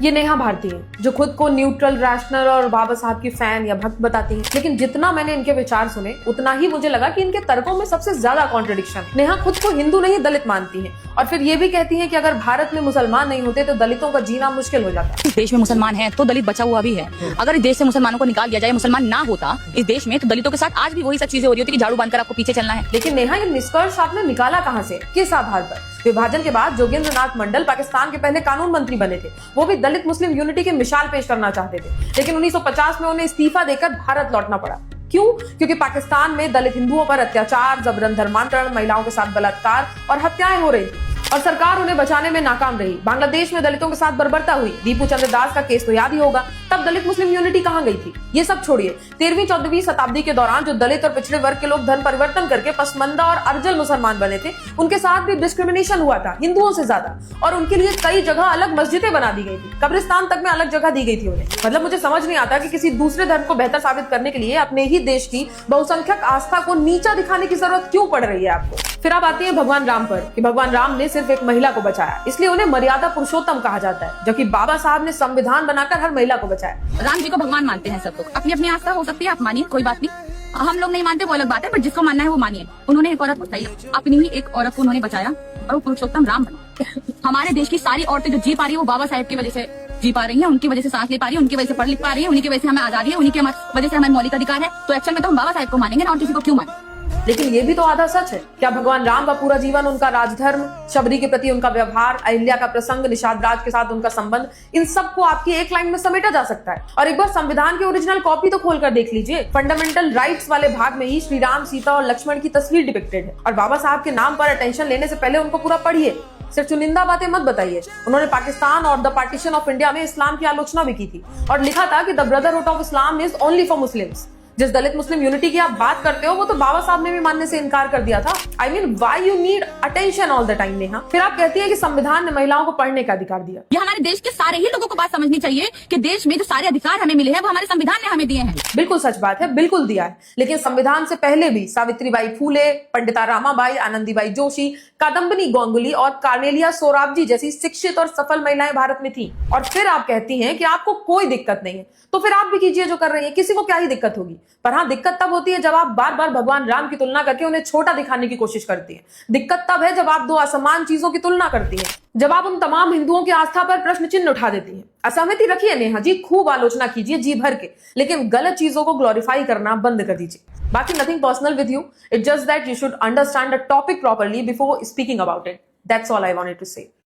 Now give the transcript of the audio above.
ये नेहा भारती है, जो खुद को न्यूट्रल, रैशनल और बाबा साहब की फैन या भक्त बताती हैं। लेकिन जितना मैंने इनके विचार सुने, उतना ही मुझे लगा कि इनके तर्कों में सबसे ज्यादा कॉन्ट्रडिक्शन है। नेहा खुद को हिंदू नहीं दलित मानती हैं और फिर ये भी कहती हैं कि अगर भारत में मुसलमान नहीं होते तो दलितों का जीना मुश्किल हो जाता। इस देश में मुसलमान है तो दलित बचा हुआ भी है। अगर इस देश से मुसलमानों को निकाल दिया जाए, मुसलमान ना होता इस देश में, तो दलितों के साथ आज भी वही सब चीजें हो रही होती कि झाड़ू बांधकर आपको पीछे चलना है। लेकिन नेहा, ये निष्कर्ष आपने निकाला कहाँ से, किस आधार पर? विभाजन के बाद जोगेंद्र नाथ मंडल पाकिस्तान के पहले कानून मंत्री बने थे। वो भी दलित मुस्लिम यूनिटी की मिसाल पेश करना चाहते थे, लेकिन 1950 में उन्हें इस्तीफा देकर भारत लौटना पड़ा। क्यों? क्योंकि पाकिस्तान में दलित हिंदुओं पर अत्याचार, जबरन धर्मांतरण, महिलाओं के साथ बलात्कार और हत्याएं हो रही थी और सरकार उन्हें बचाने में नाकाम रही। बांग्लादेश में दलितों के साथ बर्बरता हुई। दीपू चंद्र दास का केस तो याद ही होगा। तब दलित मुस्लिम यूनिटी कहां गई थी? ये सब छोड़िए, 13वीं-14वीं शताब्दी के दौरान जो दलित और पिछड़े वर्ग के लोग धर्म परिवर्तन करके पसमंदा और अर्जल मुसलमान बने थे, उनके साथ भी डिस्क्रिमिनेशन हुआ था, हिंदुओं से ज्यादा। और उनके लिए कई जगह अलग मस्जिदें बना दी गई थी, कब्रिस्तान तक में अलग जगह दी गई थी उन्हें। मतलब मुझे समझ नहीं आता कि किसी दूसरे धर्म को बेहतर साबित करने के लिए अपने ही देश की बहुसंख्यक आस्था को नीचा दिखाने की जरूरत क्यों पड़ रही है आपको। फिर आप आती है भगवान राम पर, कि भगवान राम ने सिर्फ एक महिला को बचाया, इसलिए उन्हें मर्यादा पुरुषोत्तम कहा जाता है, जबकि बाबा साहब ने संविधान बनाकर हर महिला को बचाया। राम जी को भगवान मानते हैं सब लोग, अपनी अपनी आस्था हो सकती है, आप मानिए, कोई बात नहीं। हम लोग नहीं मानते वो अलग बात है, पर जिसको मानना है वो मानिए। उन्होंने एक औरत बताई, अपनी ही एक औरत को उन्होंने बचाया और वो पुरुषोत्तम राम बना। हमारे देश की सारी औरतें जो जी पा रही है वो बाबा साहेब की वजह से जी पा रही है, उनकी वजह से सांस ले पा रही है, उनकी वजह से पढ़ लिख पा रही है, उन्हीं की वजह से हमें आजादी है, उन्हीं की वजह से हमें मौलिक अधिकार है। तो एक्चुअल में तो हम बाबा साहेब को मानेंगे ना, और किसी को क्यों माने। लेकिन ये भी तो आधा सच है। क्या भगवान राम का पूरा जीवन, उनका राजधर्म, शबरी के प्रति उनका व्यवहार, अहिल्या का प्रसंग, निषाद राज के साथ उनका संबंध, इन सब को आपकी एक लाइन में समेटा जा सकता है? और एक बार संविधान की ओरिजिनल कॉपी तो खोल कर देख लीजिए। फंडामेंटल राइट्स वाले भाग में ही श्री राम, सीता और लक्ष्मण की तस्वीर डिपिक्टेड है। और बाबा साहब के नाम पर अटेंशन लेने से पहले उनको पूरा पढ़िए, सिर्फ चुनिंदा बातें मत बताइए। उन्होंने पाकिस्तान और द पार्टीशन ऑफ इंडिया में इस्लाम की आलोचना भी की थी और लिखा था कि the brotherhood of Islam is only for Muslims. जिस दलित मुस्लिम यूनिटी की आप बात करते हो, वो तो बाबा साहब ने भी मानने से इनकार कर दिया था। I mean, why you need attention all the time Neha? फिर आप कहती है कि संविधान ने महिलाओं को पढ़ने का अधिकार दिया। ये हमारे देश के सारे ही लोगों को बात समझनी चाहिए कि देश में जो सारे अधिकार हमें मिले हैं वो हमारे संविधान ने हमें दिए हैं। बिल्कुल सच बात है, बिल्कुल दिया है। लेकिन संविधान से पहले भी सावित्रीबाई फूले, पंडिता रामाबाई, आनंदीबाई जोशी, कादम्बिनी गांगुली और कार्नेलिया सोराबजी जैसी शिक्षित और सफल महिलाएं भारत में थी। और फिर आप कहती हैं कि आपको कोई दिक्कत नहीं है, तो फिर आप भी कीजिए जो कर रही हैं, किसी को क्या ही दिक्कत होगी। पर हाँ, दिक्कत तब होती है जब आप बार बार भगवान राम की तुलना करके उन्हें छोटा दिखाने की कोशिश करती हैं। दिक्कत तब है जब आप दो असमान चीजों की तुलना करती हैं, जब आप उन तमाम हिंदुओं की आस्था पर प्रश्न चिन्ह उठा देती हैं। असहमति रखिए नेहा जी, खूब आलोचना कीजिए जी भर के, लेकिन गलत चीजों को ग्लोरीफाई करना बंद कर दीजिए। बाकी nothing personal with you, it's just that you should understand the topic properly before speaking about it. That's all I wanted to से।